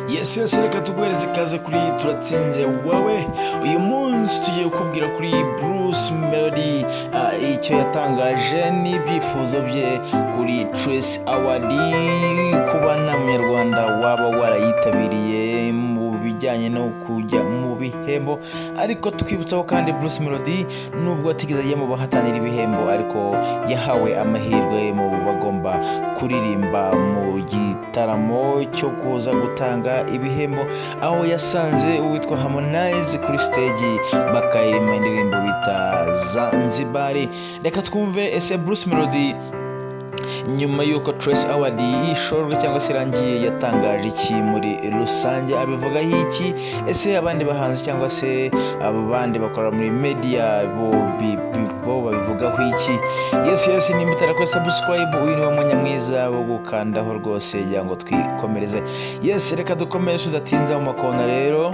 Yes, reka tuguhereze ikaze kuri turatsinze wawe. Uyu munsi tugiye kukubwira kuri Bruce Melody icyo yatangaje n'ibyifuzo bye kuri Trace Award, kuba nta munyarwanda waba warayitabiriye mu bijyanye no kujya mu bihembo. Ariko twibutsaho kandi Bruce Melody nubwo atigeze ajya mu bahatanira ibihembo, ariko yahawe amahirwe mu bagomba kuririmba mu gitaramo cyo kuza gutanga ibihembo, aho yasanze uwitwa Harmonize kuri stage bakayirima indirimbo bita Zanzibar. Reka twumve ese Bruce Melody nyuma y'uko Trace Award yishorwe cyangwa se irangiye yatangaje iki muri rusange, abivugaho iki, ese abandi bahanzi cyangwa se abandi bakora muri media bo babivugaho iki. Yes, nimba utarakora subscribe, uyu ni mwanya mwiza wo gukandaho rwose kugira ngo twikomereze. Yes, reka dukomeze tudatinza mu makona. Rero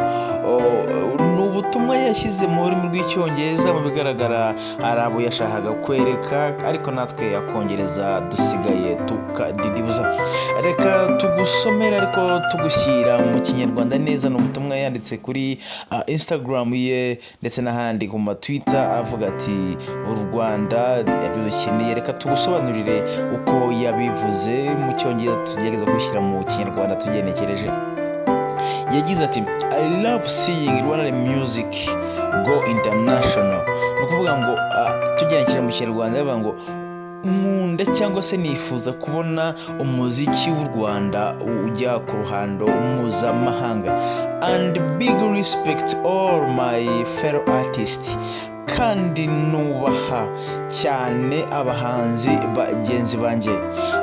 n'ubutumwa yashyize mu rurimi rw'icyongereza, mu bigaragara hari abo yashakaga kwereka, ariko natwe yakongereza dusigaye tukadidibuza. Reka tugusomera ariko tugushyira mu kinyarwanda neza. Ni ubutumwa yanditse kuri Instagram ye ndetse n'ahandi ku ma Twitter avuga ati u Rwanda yabidukeneye. Reka tugusobanurire uko yabivuze mu cyongereza, tugerageza gushyira mu kinyarwanda tugenekereje. Yagize ati I love seeing Rwanda music go international. Ni ukuvuga ngo tugenekereje mu kinyarwanda bavuga ngo nkunda cyangwa se nifuza kubona umuziki w'u Rwanda ujya ku ruhando mpuzamahanga. And big respect all my fellow artists. Kandi nubaha cyane abahanzi bagenzi banjye.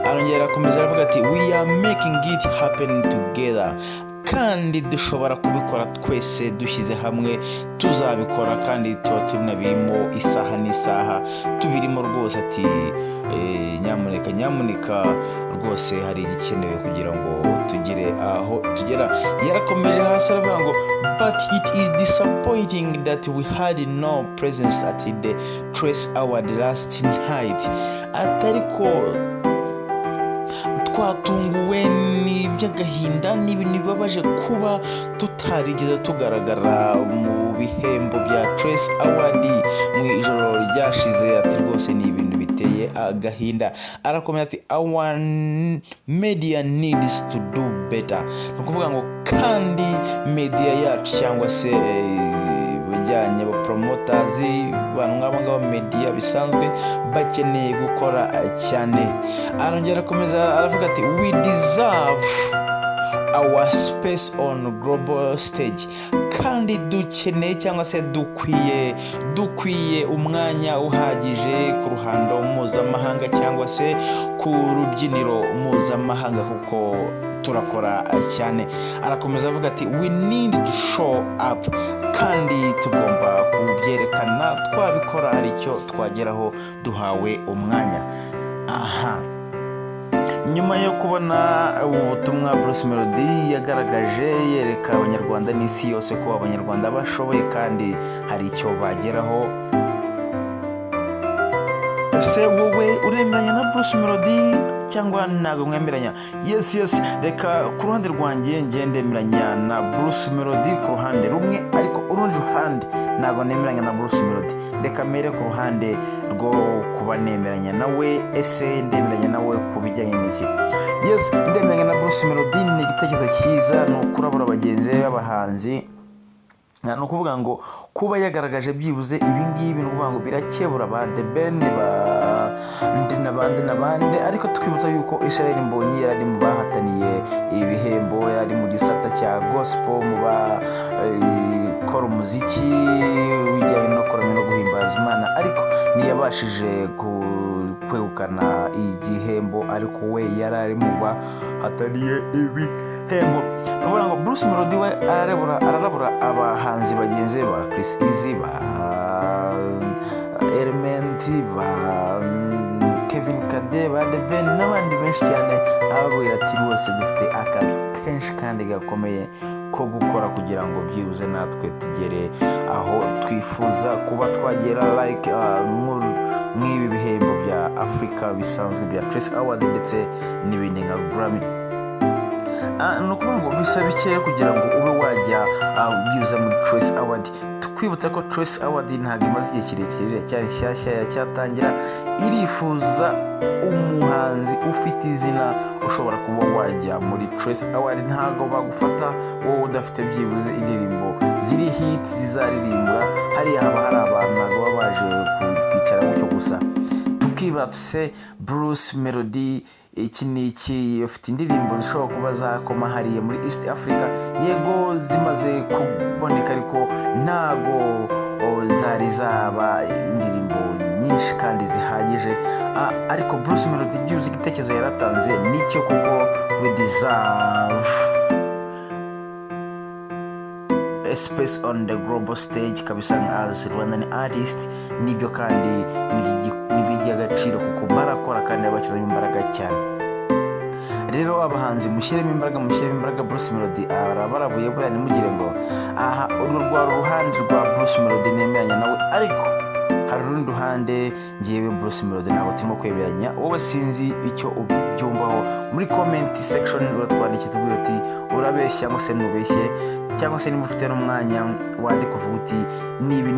Arongera akomeza aravuga ati we are making it happen together. Kandi dushobora kubikora twese dushyize hamwe, tuzabikora kandi tuba tunabirimo isaha n'isaha tubirimo rwose. Ati nyamuneka rwose hari igikenewe kugira ngo tugere aho tugera. Yarakomeje hasi aravuga ngo but it is disappointing that we had no presence at the Trace Award last night. Atariko twatunguwe n'iby'agahinda n'ibintu bibabaje kuba tutarigeze tugaragara mu bihembo bya Trace Award mu ijoro ryashize. Ati rwose ni ibintu biteye agahinda. Arakomeza ati our media needs to do better. Ni ukuvuga ngo kandi media yacu cyangwa se bijyanye aba promoters ngaba media bisanzwe bakeneye gukora cyane. Arongera akomeza aravuga ati we deserve our space on global stage. Kandi dukeneye cyangwa se dukwiye umwanya uhagije ku ruhando mpuzamahanga cyangwa se ku rubyiniro mpuzamahanga kuko turakora cyane. Arakomeza avuga ati we need to show up. Kandi tugomba kubyerekana, twabikora hari icyo twageraho duhawe umwanya. Nyuma yo kubona ubutumwa Bruce Melody yagaragaje yereka abanyarwanda n'isi yose ko abanyarwanda bashoboye kandi hari icyo bageraho, ese wowe uremeranya na Bruce Melody cyangwa ntago mwemeranya? Yes, reka ku ruhande rwanjye ndemeranya na Bruce Melody ku ruhande rumwe, ariko urundi ruhande ntago nemeranya na Bruce Melody. Reka mere ku ruhande rwo kuba nemeranya nawe. Ese ndemeranya nawe ku bijyanye n'iki? Yes, ndemeranya na Bruce Melody. Ni igitekerezo cyiza, ni ukurabura bagenzi b'abahanzi. Ni ukuvuga ngo kuba yagaragaje byibuze ibingibi, ni ukuvuga ngo birakebura ba The Ben n'abandi. Ariko twibutsa yuko Israel Mbonyi yari mu bahataniye ibihembo, yari mu gisata cya gospel, mu bakora umuziki ujyanye no kuramya no guhimbaza Imana, ariko ntiyabashije kwegukana igihembo, ariko we yari ari mu bahataniye ibihembo. Ni ukuvuga ngo Bruce Melody we ararabura abahanzi bagenzi ba Chris Easy, ba Element, ba Kevin Kade, ba The Ben n'abandi benshi cyane. Ababwira ati rwose dufite akazi kenshi kandi gakomeye ko gukora kugira ngo byibuze natwe tugere aho twifuza kuba twagera, like nk'ibi bihembo bya Afrika bisanzwe bya Trace Award ndetse n'ibindi nka Grammy. ni ukuvuga ngo bisaba ikere kugira ngo ube wajya byibuze muri Trace Award. Tukwibutsa ko Trace Award ntabwo imaze igihe kirekire, cyari nshyashya yacyatangira, irifuza umuhanzi ufite izina ushobora kuba wajya muri Trace Award. Ntabwo bagufata wowe udafite byibuze indirimbo ziri hit zizaririmbwa hariya, haba hari abantu ntabwo baba baje kwicara gutyo gusa. Tukibatse Bruce Melody iki niki ufite indirimbo zishobora kuba zakoma hariya muri East Africa, yego zimaze kuboneka ariko ntago zari zaba indirimbo nyinshi kandi zihagije, ariko Bruce Melody byibuze igitekerezo yaratanze nicyo kuko we deserve a space on the global stage kabisa as Rwandan artist. Nibyo kandi n'iby'agaciro kuko barakora kandi abakizamo imbaraga cyane. Rero abahanzi mushyiremo imbaraga. Bruce Melody arabarabuye buriya nimugire ngo aha urwo ruhande rwa Bruce Melody nemeranya nawe, ariko hari urundi ruhande ngewe Bruce Melody ntabwo turimo kweberanya. Wowe sinzi icyo ubyumvaho, muri comment section uratwandikira tubwira uti urabeshya cyangwa se ntubeshye, cyangwa se niba ufite n'umwanya wandika uvuga uti nibi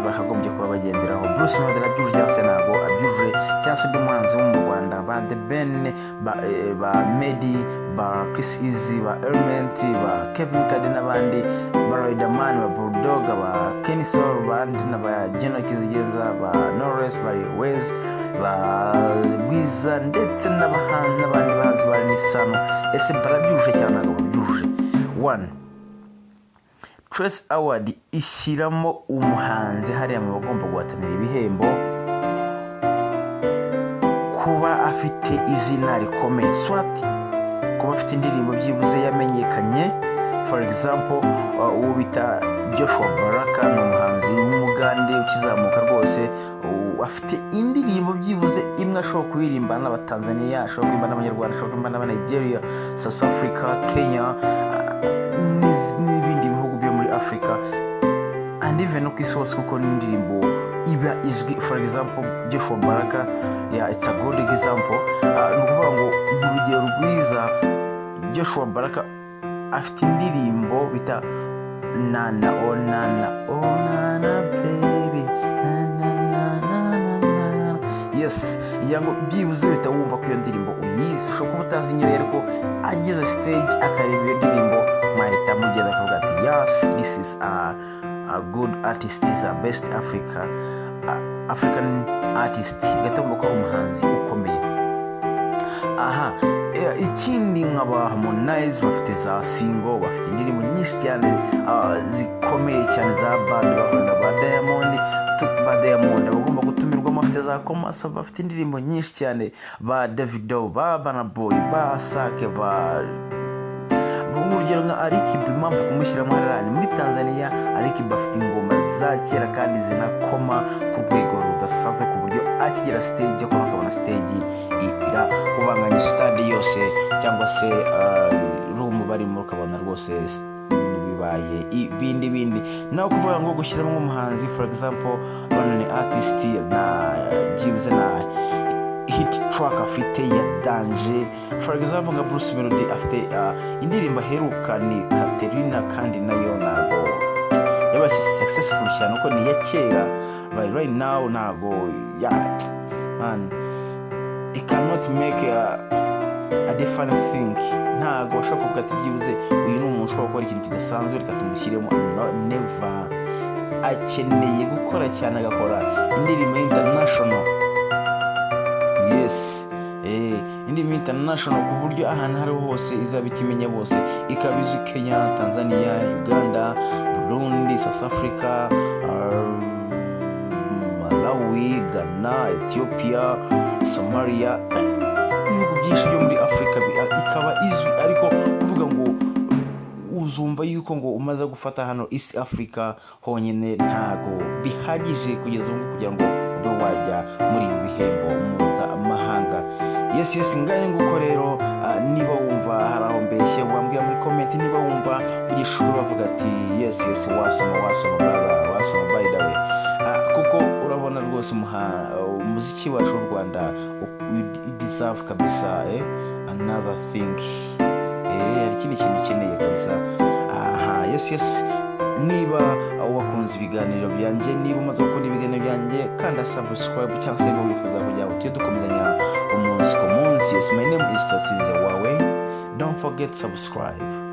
bakagombye kuba bagenderaho. Bruce Melody arabyujuje cyangwa se ntabwo abyujuje, cyangwa se undi muhanzi wo mu Rwanda ba The Ben, ba Meddy, ba Chris Easy, ba Element, ba Kevin Kade n'abandi, ba Riderman, ba Bulldog, ba Kenny Soul, bandi n'aba General Kizigenza, ba Knowless, ba Wez, ba Bwiza ndetse n'abandi bahanzi ba Nisano. Ese barabyujuje cyangwa ntabwo babyujuje? 1. Trace Award ishyiramo umuhanzi hariya mu bagomba guhatanira ibihembo kuba afite izina rikomeye, swati kuba afite indirimbo byibuze yamenyekanye. For example, uwo bita Joshua Baraka ni umuhanzi w'umugande ukizamuka rwose, afite indirimbo byibuze imwe ashobora kuririmba n'abatanzania, ashobora kuririmba n'abanyarwanda, ashobora kuririmba n'abanigeria, South Africa, Kenya n'ibindi bihugu byo muri Africa and even no ku isi hose, kuko n'indirimbo iba izwi. For example, Joshua Baraka, it's a good example. Ni ukuvuga ngo urugero rwiza, Joshua Baraka afite indirimbo bita Nana oh nana baby na. Yes, yango byibuze uhita wumva ko iyo ndirimbo uyizi. Ushobora kuba utazi nyine, ariko ageze stage akareba iyo ndirimbo mwahita mugenda akavuga ati yes, this is a good artist, is a best African artist, gatambo ko umuhanzi ukomeye. Ikindi nk'aba Harmonize bafite za single, bafite indirimbo nyinshi cyane zikomeye cyane za band, bakunda ba Diamond bagomba gutumirwamo, bafite za Komasa, bafite indirimbo nyinshi cyane, ba Davido, ba Burna Boy, ba Sake, ba urugero nka Alikiba. Impamvu kumushyiramo harani muri Tanzania, Alikiba afite ingoma za kera kandi zinakoma ku rwego rudasanzwe, ku buryo akigera stage yo kubona stage irakubanganya stade yose, cyangwa se room barimo ukabona rwose bibaye ibindi. Naho kuvuga ngo gushyiramo nk'umuhanzi, for example, Rwandan artist na byibuze na hit track afite ya Danger. For example, nka Bruce Melody afite indirimbo aheruka ni Katerina, kandi nayo ntago yabashye successful cyane uko ni ya kera. Right now ntago man, it cannot make a different thing. Ntago ushobora kuvuga ati byibuze uyu ni umuntu ushobora gukora ikintu kidasanzwe reka tumushyiremo. Never. Akeneye gukora cyane, agakora indirimbo international. Yes, indirimbo international ku buryo ahantu hari hose izaba ikimenya bose, ikaba izwi Kenya, Tanzania, Uganda, Burundi, South Africa, Malawi, Ghana, Ethiopia, Somalia, ibihugu byinshi byo muri Africa ikaba izwi. Ariko kuvuga ngo uzumva yuko ngo umaze gufata hano East Africa honyine ntago bihagije kugeza ubu kugira ngo ube wajya muri ibi bihembo mpuzamahanga. Yes, ngaye nguko rero. Niba wumva hari aho mbeshye wambwira muri comment. Niba wumva kugishuru bavuga ati yes wasoma brother, wasoma by the way, kuko urabona rwose umuziki wacu w'u Rwanda deserve kabisa another thing. ikindi kintu ukeneye kabisa. Aha yes niba wakunze ibiganiro byanjye, niba umaze gukunda ibiganiro byanjye, kanda subscribe cyangwa se niba wifuza kugira ngo tujye dukomezanya umunsi ku munsi. Yes, my name is Turatsinze Wawe. Don't forget subscribe.